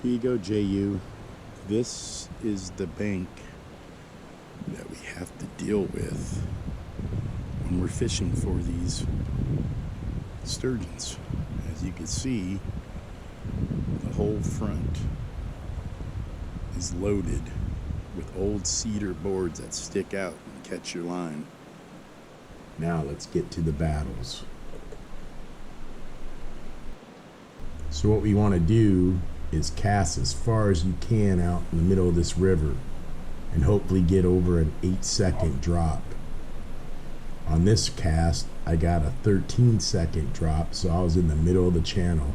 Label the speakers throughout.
Speaker 1: Here you go, JU. This is the bank that we have to deal with when we're fishing for these sturgeons. As you can see, the whole front is loaded with old cedar boards that stick out and catch your line. Now let's get to the battles. So what we want to do is cast as far as you can out in the middle of this river and hopefully get over an 8-second drop. On this cast, I got a 13-second drop, so I was in the middle of the channel.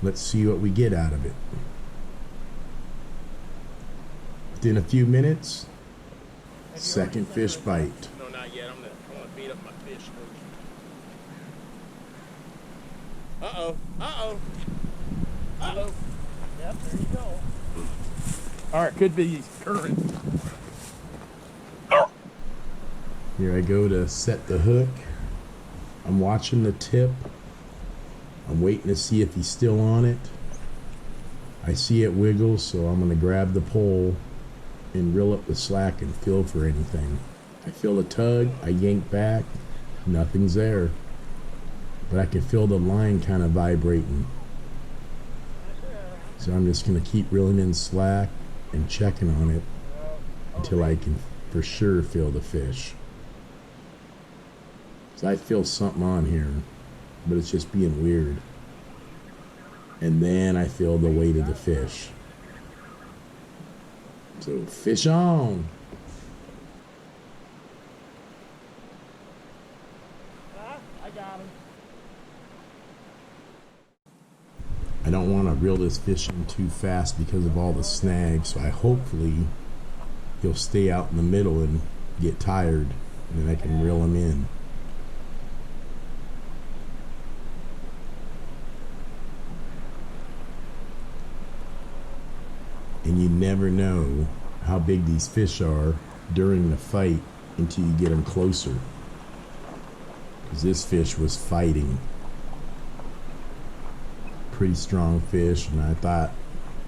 Speaker 1: Let's see what we get out of it. Within a few minutes, second fish bite.
Speaker 2: No, not yet. I'm gonna beat up my fish. Uh-oh. Uh-oh. Uh-oh. Yep, there you go. All right, could be current.
Speaker 1: Here I go to set the hook. I'm watching the tip. I'm waiting to see if he's still on it. I see it wiggle, so I'm gonna grab the pole and reel up the slack and feel for anything. I feel a tug, I yank back, nothing's there. But I can feel the line kind of vibrating. So I'm just gonna keep reeling in slack and checking on it until I can for sure feel the fish. So I feel something on here, but it's just being weird. And then I feel the weight of the fish. So fish on.
Speaker 2: I got him.
Speaker 1: I don't want to reel this fish in too fast because of all the snags, so hopefully he'll stay out in the middle and get tired, and then I can reel him in. And you never know how big these fish are during the fight until you get them closer. Because this fish was fighting. Pretty strong fish, and I thought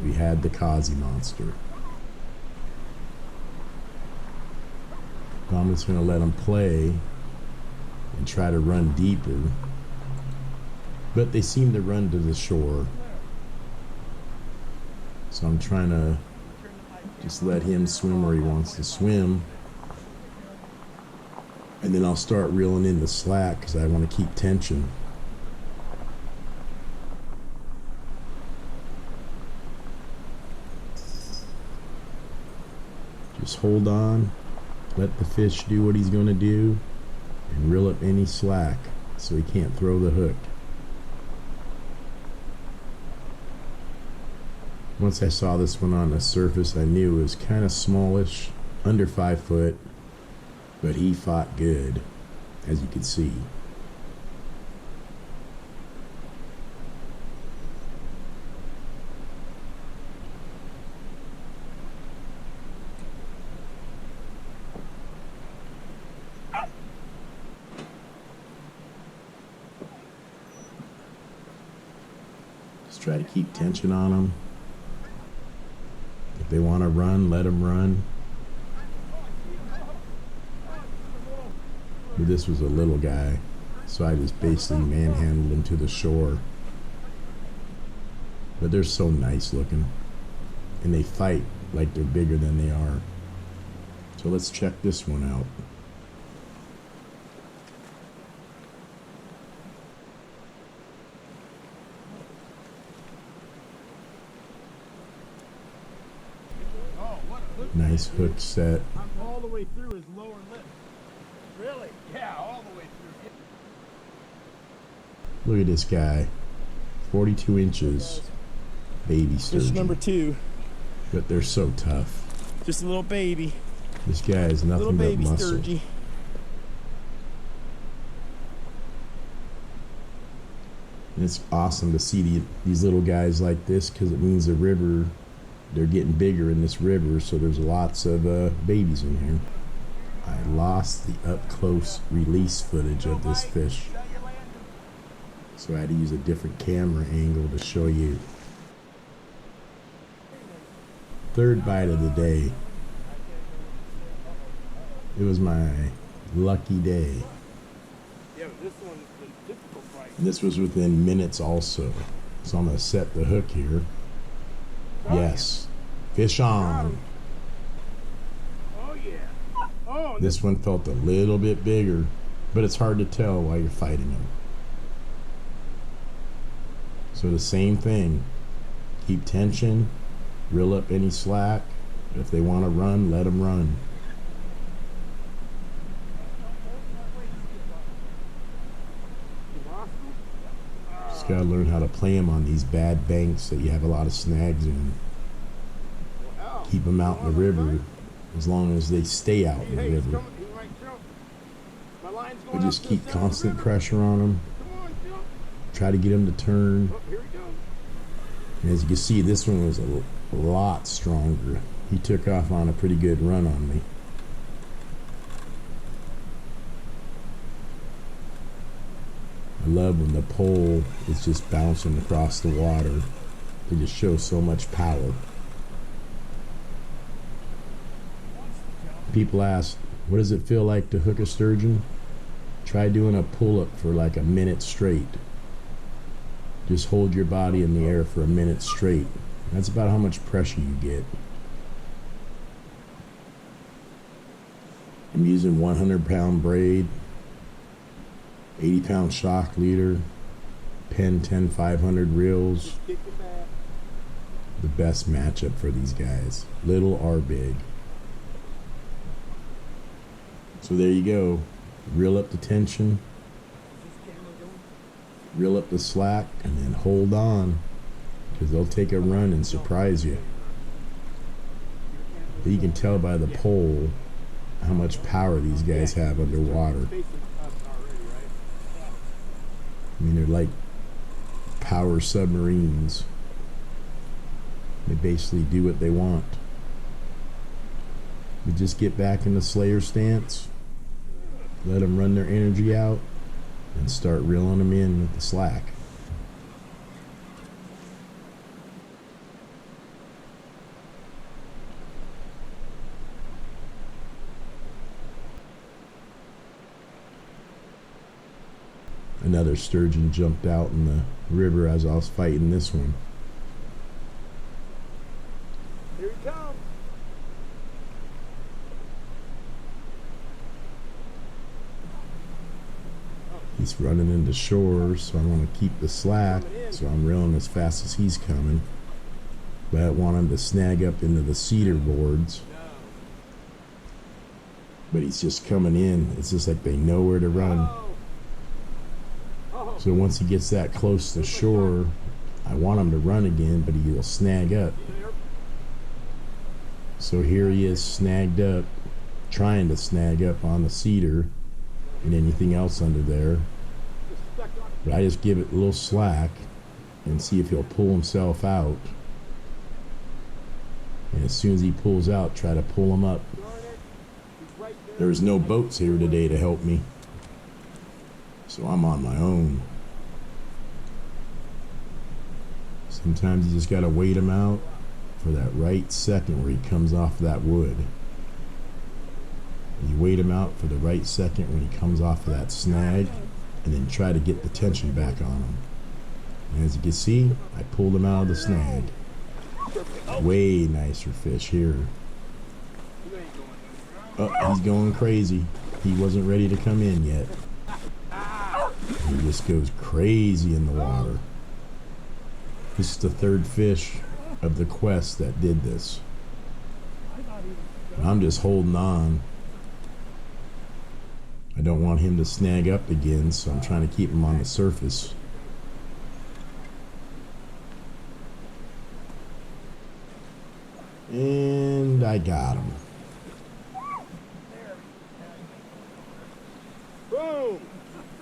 Speaker 1: we had the Cozzy monster. I'm just going to let them play and try to run deeper. But they seem to run to the shore. So I'm trying to just let him swim where he wants to swim. And then I'll start reeling in the slack because I want to keep tension. Just hold on, let the fish do what he's going to do, and reel up any slack so he can't throw the hook. Once I saw this one on the surface, I knew it was kind of smallish, under 5 foot, but he fought good, as you can see. Just try to keep tension on them. If they want to run, let them run. But this was a little guy, so I just basically manhandled him to the shore. But they're so nice looking, and they fight like they're bigger than they are. So let's check this one out. Nice hook set.
Speaker 2: I'm all the way through his lower lip. Really? Yeah, all the way through.
Speaker 1: Look at this guy. 42 inches. Baby sturgeon.
Speaker 2: Fish number 2.
Speaker 1: But they're so tough.
Speaker 2: Just a little baby.
Speaker 1: This guy is nothing
Speaker 2: Little
Speaker 1: but
Speaker 2: baby
Speaker 1: muscle.
Speaker 2: sturgy.
Speaker 1: And it's awesome to see these little guys like this because it means the river, they're getting bigger in this river, so there's lots of babies in here. I lost the up-close release footage of this fish, so I had to use a different camera angle to show you. Third bite of the day. It was my lucky day.
Speaker 2: Yeah, but this one's the typical bite.
Speaker 1: This was within minutes also. So I'm going to set the hook here. Yes. Fish on.
Speaker 2: Oh, yeah. Oh,
Speaker 1: This one felt a little bit bigger, but it's hard to tell while you're fighting them. So the same thing. Keep tension. Reel up any slack. If they want to run, let them run. Just gotta learn how to play them on these bad banks that you have a lot of snags in. Keep them out in the river as long as they stay out in the river. But just keep constant pressure on them. Try to get them to turn. And as you can see, this one was a lot stronger. He took off on a pretty good run on me. I love when the pole is just bouncing across the water. They just show so much power. People ask, what does it feel like to hook a sturgeon? Try doing a pull-up for like a minute straight. Just hold your body in the air for a minute straight. That's about how much pressure you get. I'm using 100-pound braid, 80-pound shock leader, Penn 10-500 reels. The best matchup for these guys. Little or big. So there you go. Reel up the tension. Reel up the slack and then hold on, because they'll take a run and surprise you. But you can tell by the pole how much power these guys have underwater. I mean, they're like power submarines. They basically do what they want. We just get back in the slayer stance, let them run their energy out, and start reeling them in with the slack. Another sturgeon jumped out in the river as I was fighting this one.
Speaker 2: Here he comes.
Speaker 1: He's running into shore, so I want to keep the slack, so I'm reeling as fast as he's coming. But I want him to snag up into the cedar boards. But he's just coming in. It's just like they know where to run. So once he gets that close to shore, I want him to run again, but he will snag up. So here he is snagged up, trying to snag up on the cedar and anything else under there. But I just give it a little slack and see if he'll pull himself out. And as soon as he pulls out, try to pull him up. There's no boats here today to help me, so I'm on my own. Sometimes you just gotta wait him out for that right second where he comes off that wood. You wait him out for the right second when he comes off of that snag, and then try to get the tension back on him. And as you can see, I pulled him out of the snag. Way nicer fish here. Oh, he's going crazy. He wasn't ready to come in yet. He just goes crazy in the water. This is the third fish of the quest that did this. I'm just holding on. I don't want him to snag up again, so I'm trying to keep him on the surface. And I got him.
Speaker 2: Boom!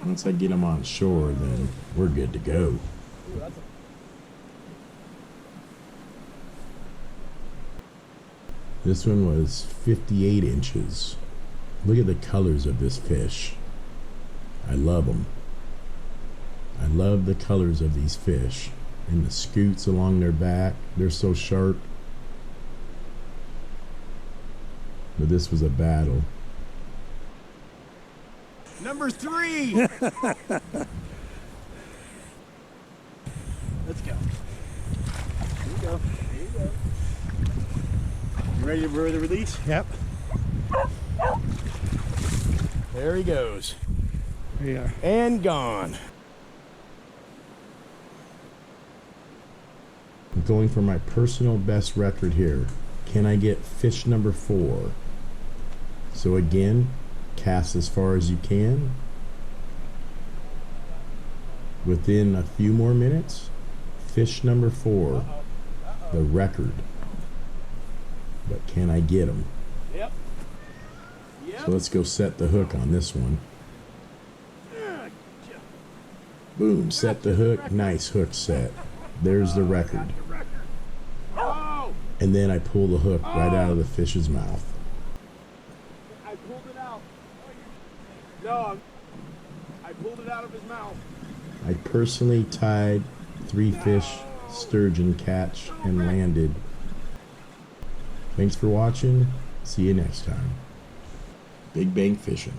Speaker 1: Once I get him on shore, then we're good to go. This one was 58 inches. Look at the colors of this fish. I love them. I love the colors of these fish. And the scoots along their back, they're so sharp. but this was a battle.
Speaker 2: Number 3. Let's go. Here you go. Here you go. You ready for the release?
Speaker 3: Yep.
Speaker 2: There he goes.
Speaker 3: There you are.
Speaker 2: And gone.
Speaker 1: I'm going for my personal best record here. Can I get fish number 4? So again, cast as far as you can. Within a few more minutes, fish number 4, the record. But can I get him?
Speaker 2: Yep.
Speaker 1: So let's go set the hook on this one. Boom, set the hook. Nice hook set. There's the record.
Speaker 2: Oh!
Speaker 1: And then I pull the hook right out of the fish's mouth.
Speaker 2: I pulled it out. No, I pulled it out of his mouth.
Speaker 1: I personally tied 3 fish, sturgeon catch, and landed. Thanks for watching. See you next time. Big Bank Fishing.